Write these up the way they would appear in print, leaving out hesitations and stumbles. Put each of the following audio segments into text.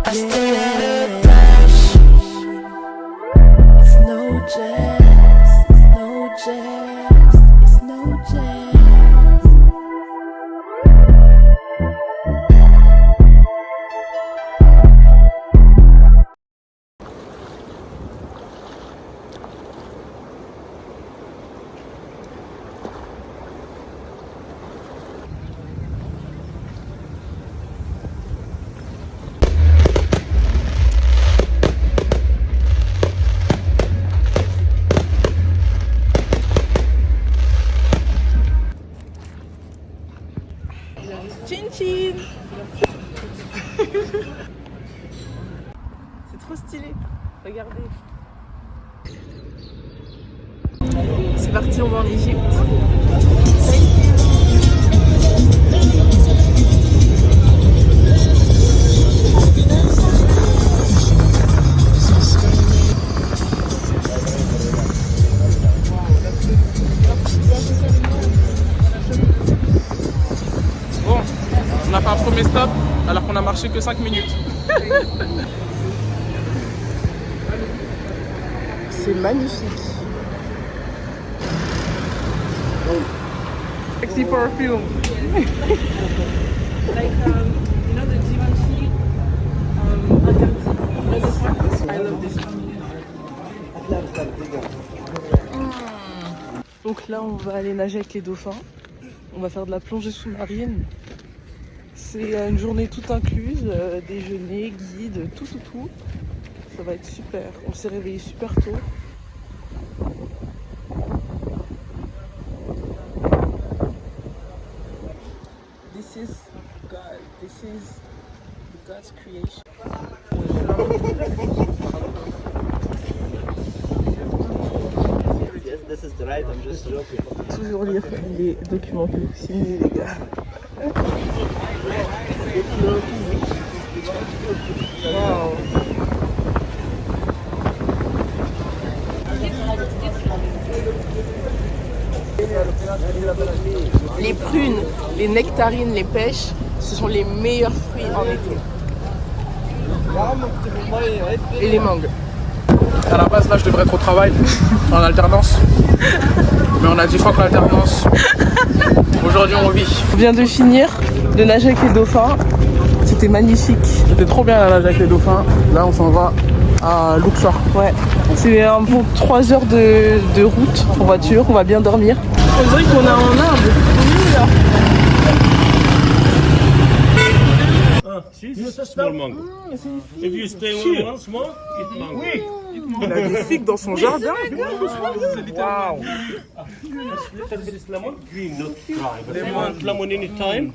I stay at a bash. It's no jazz, it's no jazz, it's no jazz. Chin chin. C'est trop stylé. Regardez. C'est parti, on va en Égypte. Bon, on a fait un premier stop alors qu'on a marché que 5 minutes. C'est magnifique. Sexy perfume. Like, you know the Givenchy Antarctic? You know this one? I love this one. Donc là, on va aller nager avec les dauphins. On va faire de la plongée sous-marine. C'est une journée toute incluse, déjeuner, guide, tout. Ça va être super. On s'est réveillé super tôt. This is God. This is God's creation. Yes, this is the right. I'm just joking. Toujours lire les documents que vous signez, les gars. Wow. Les prunes, les nectarines, les pêches, ce sont les meilleurs fruits en été. Et les mangues. À la base, là, je devrais être au travail, en alternance. Mais on a 10 fois qu'en alternance. Aujourd'hui, on vit. On vient de finir de nager avec les dauphins. C'était magnifique. C'était trop bien la nage avec les dauphins. Là, on s'en va à Luxor. Ouais. C'est un bon 3 heures de route en voiture. On va bien dormir. On dirait qu'on est en Inde. Small mango. If you stay one small, eat mango. Il a des figues dans son jardin. Waouh. Little bit lemon, green, not dry. But if you want lemon anytime,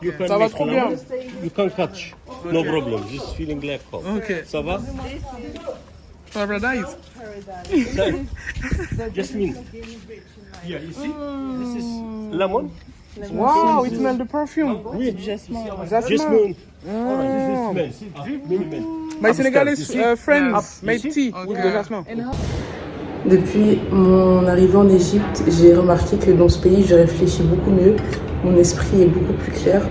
you can Ça va make trop lemon. bien. You can catch. No problem. Just feeling like cough. Ok. Ça va? Paradise. Jasmine. Yeah, you see? This is lemon. Wow, it smells the perfume. Oui. Jasmin. Jasmine. This is smell. See? Mini. My Senegalese friends made tea with the jasmine. Depuis mon arrivée en Égypte, j'ai remarqué que dans ce pays, je réfléchis beaucoup mieux. Mon esprit est beaucoup plus clair.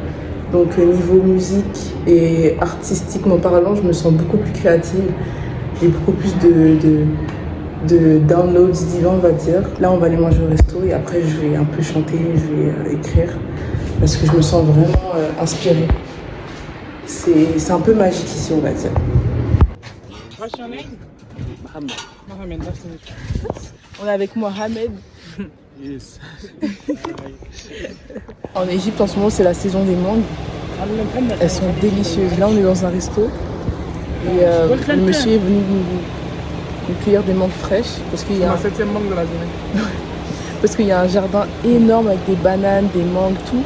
Donc niveau musique et artistiquement parlant, je me sens beaucoup plus créative. J'ai beaucoup plus de downloads divins, on va dire. Là, on va aller manger au resto et après, je vais un peu chanter, je vais écrire parce que je me sens vraiment inspirée. C'est un peu magique ici, on va dire. What's your name? Mohammed. Mohamed, that's it. On est avec Mohamed. Yes. En Égypte, en ce moment, c'est la saison des mangues. Elles sont délicieuses. Là, on est dans un resto. Et le monsieur est venu nous cueillir des mangues fraîches. Parce qu'il y C'est a ma 7e mangue de la journée. parce qu'il y a un jardin énorme avec des bananes, des mangues, tout.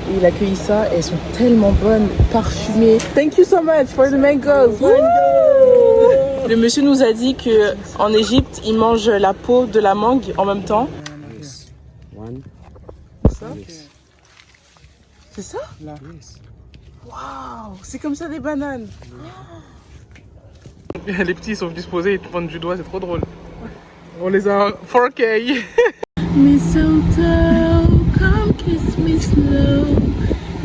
Et il a cueilli ça. Et elles sont tellement bonnes, parfumées. Thank you so much for the mangoes. Woo! Le monsieur nous a dit qu'en Égypte, ils mangent la peau de la mangue en même temps. One. Ça? C'est ça? Là. Waouh! C'est comme ça des bananes. Les petits ils sont venus se poser et te pointent du doigt, c'est trop drôle. On les a en 4K. Mistletoe, come kiss me slow.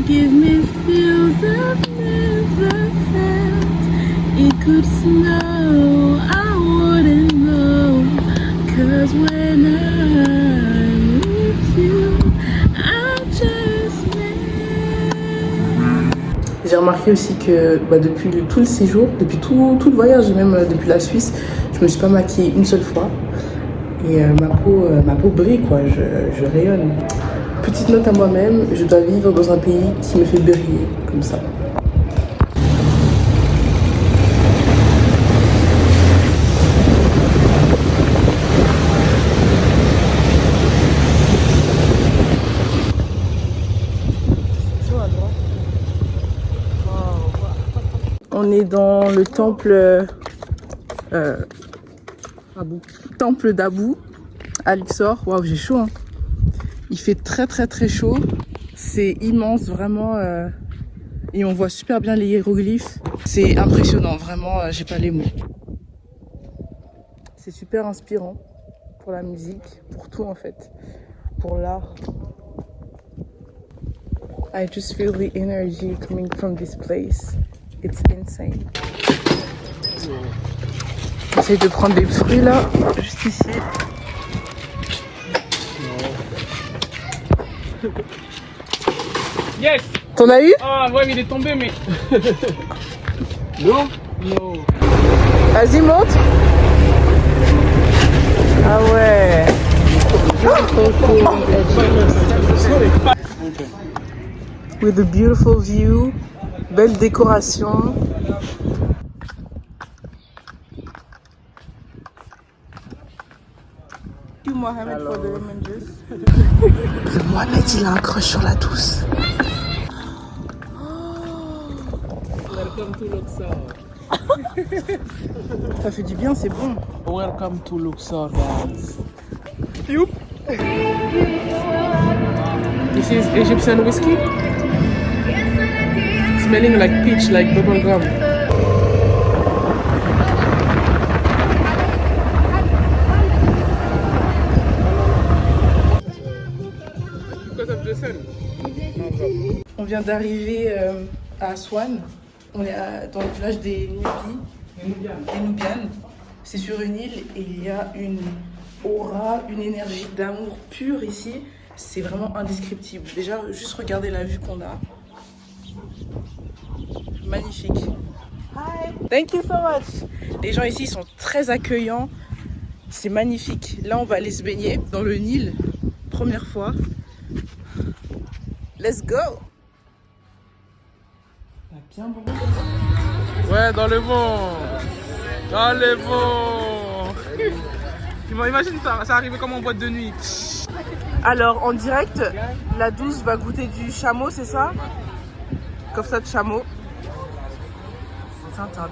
Give me feels I've never felt. it could snow, I wouldn't know. Cause when I'm with you, I just J'ai remarqué aussi que depuis tout le séjour, depuis tout le voyage, et même depuis la Suisse, je me suis pas maquillée une seule fois. Et ma peau brille, quoi, je rayonne. Petite note à moi-même, je dois vivre dans un pays qui me fait briller comme ça. On est dans le temple d'Abou à Luxor. Waouh, j'ai chaud, hein. Il fait très chaud. C'est immense, vraiment. Et on voit super bien les hiéroglyphes. C'est impressionnant, vraiment, j'ai pas les mots. C'est super inspirant pour la musique, pour tout en fait, pour l'art. I just feel the energy coming from this place. It's insane. J'essaie de prendre des fruits là, juste ici. Yes! T'en as eu? Ah ouais, mais il est tombé, mais. Non? Non. Vas-y, monte. Ah ouais. With a beautiful view, belle décoration. Thank you, Mohamed, for the lemon juice. Le Mohamed, il a un crush sur la douce. Welcome to Luxor. Ça fait du bien, c'est bon. Welcome to Luxor, guys. Youp. This is Egyptian whiskey. Smelling like peach, like bubble gum. Because of the sun. On vient d'arriver à Aswan. On est dans le village des Nubianes. C'est sur une île et il y a une aura, une énergie d'amour pure ici. C'est vraiment indescriptible. Déjà, juste regardez la vue qu'on a. Magnifique. Hi. Thank you so much. Les gens ici sont très accueillants. C'est magnifique. Là, on va aller se baigner dans le Nil. Première fois. Let's go. Bien bon. Ouais, dans le bon. Dans le bon. Imagine ça arrivait comme en boîte de nuit. Alors, en direct, la douce va goûter du chameau, c'est ça? Kofta de chameau. Tintin.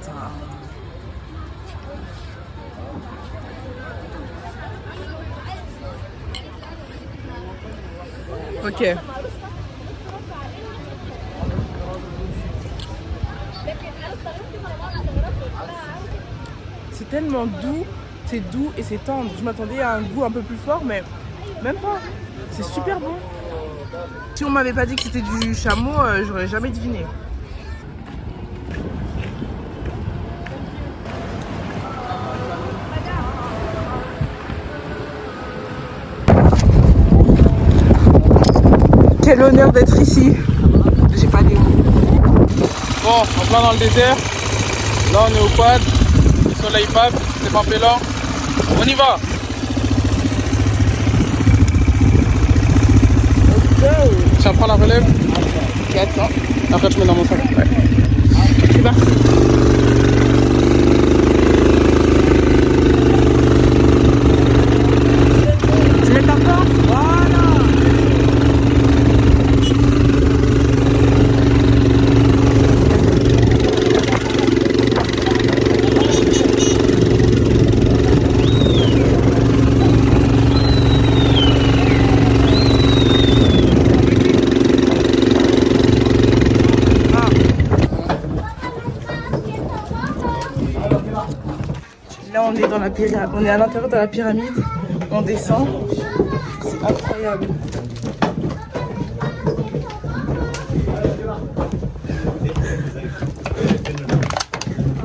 Ok. C'est tellement doux, c'est doux et c'est tendre. Je m'attendais à un goût un peu plus fort, mais même pas. C'est super bon. Si on m'avait pas dit que c'était du chameau, j'aurais jamais deviné. Quel honneur d'être ici. J'ai pas des mots. Bon, en plein dans le désert. Là, on est au quad. Le soleil pape, c'est pas pélant. On y va. Tu prends la relève? Attends. Après, tu mets dans mon sac. Ouais. C'est parti. Tu mets ta force. Voilà. Là, on est dans la pyramide. On est à l'intérieur de la pyramide. On descend. C'est incroyable.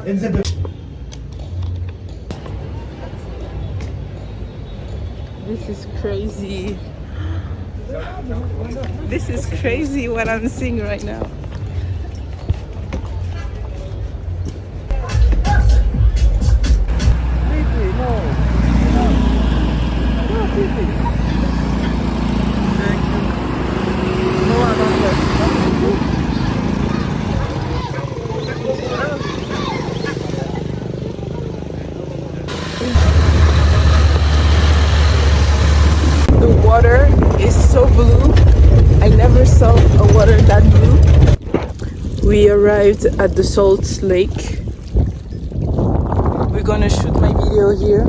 This is crazy. This is crazy what I'm seeing right now. The water is so blue. I never saw a water that blue. We arrived at the Salt Lake. We're gonna shoot my video here.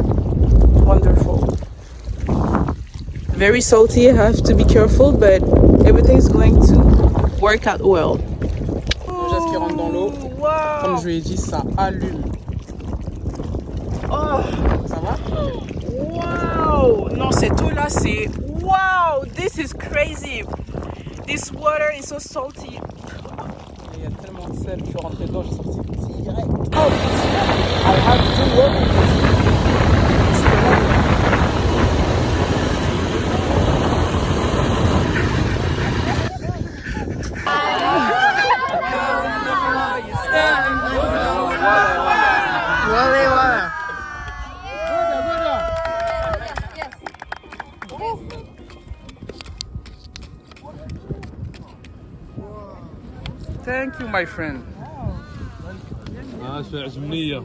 Wonderful. Very salty, I have to be careful, but everything's going to work out well. Le geste qui rentre dans l'eau, comme je lui ai dit, ça allume. Oh, Ça va? wow! Non, cette eau-là, c'est... Wow! This is crazy! This water is so salty. Il y a tellement de sel, je suis rentré dedans, j'ai sorti direct. Oh! I have to work with it. Thank you, my friend. شو عزمنية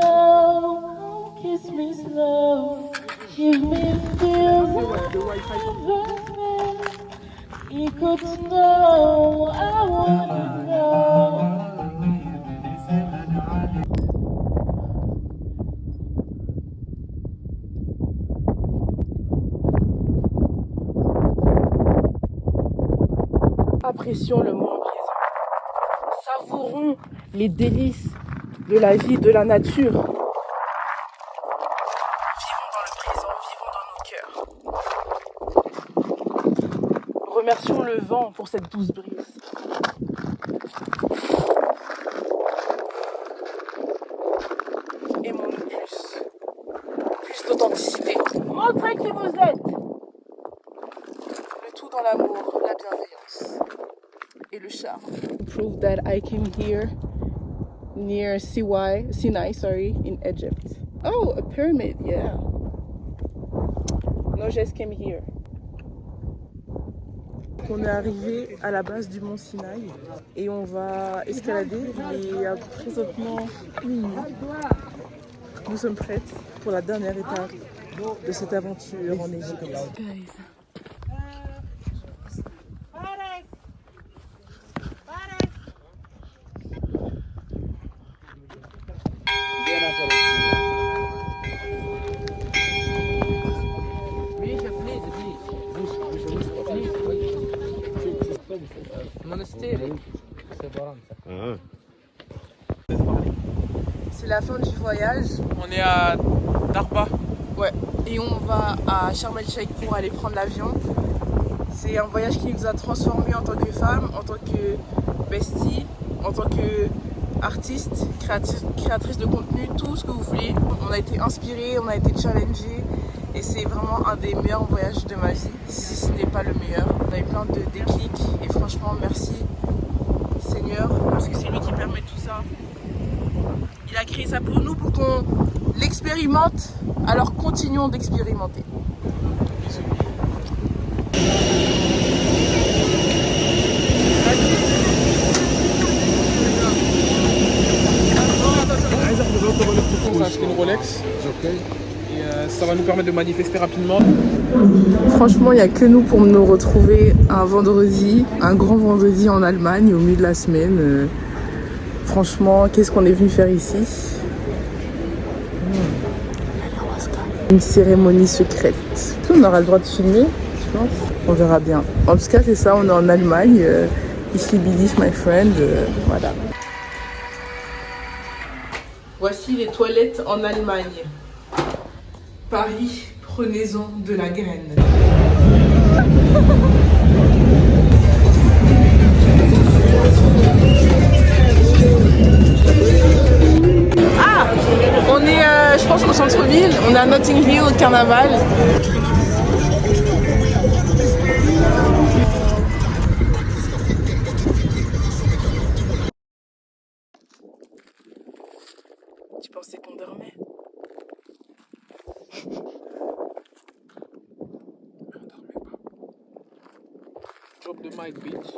Mistletoe, kiss me slow, give me feels equal to know, I wanna know. Apprécions le moment présent. Savourons les délices de la vie, de la nature. Vivons dans le présent, vivons dans nos cœurs. Remercions le vent pour cette douce brise. Aimons-nous plus. Plus d'authenticité. Montrez qui vous êtes. Le tout dans l'amour, la bienveillance et le charme. Prove that I came here near Sinai, in Egypt. Oh, a pyramid, yeah. No, just came here. On est arrivé à la base du mont Sinaï et on va escalader. Il est présentement minuit. Nous sommes prêtes pour la dernière étape de cette aventure en Égypte. Guys. C'est la fin du voyage. On est à Darba. Ouais. Et on va à Sharm el-Sheikh pour aller prendre l'avion. C'est un voyage qui nous a transformés en tant que femmes, en tant que bestie, en tant que artiste, créatrice de contenu, tout ce que vous voulez. On a été inspirés, on a été challengés et c'est vraiment un des meilleurs voyages de ma vie, si ce n'est pas le meilleur. On a eu plein de déclics et franchement merci Seigneur, parce que c'est lui qui permet tout ça. Il a créé ça pour nous, pour qu'on l'expérimente, alors continuons d'expérimenter. peu relais de on a acheté une Rolex. Et ça va nous permettre de manifester rapidement. Franchement, il n'y a que nous pour nous retrouver un vendredi, un grand vendredi en Allemagne au milieu de la semaine. Franchement, qu'est-ce qu'on est venu faire ici? Une cérémonie secrète. Est-ce qu'on aura le droit de filmer, je pense? On verra bien. En tout cas, c'est ça, on est en Allemagne. Ici, Bidish, my friend. Voilà. Voici les toilettes en Allemagne. Paris, prenez-en de la graine. Ah, on est, je pense, au centre-ville. On est à Notting Hill, au carnaval. Tu pensais qu'on dormait? Drop the mic, bitch.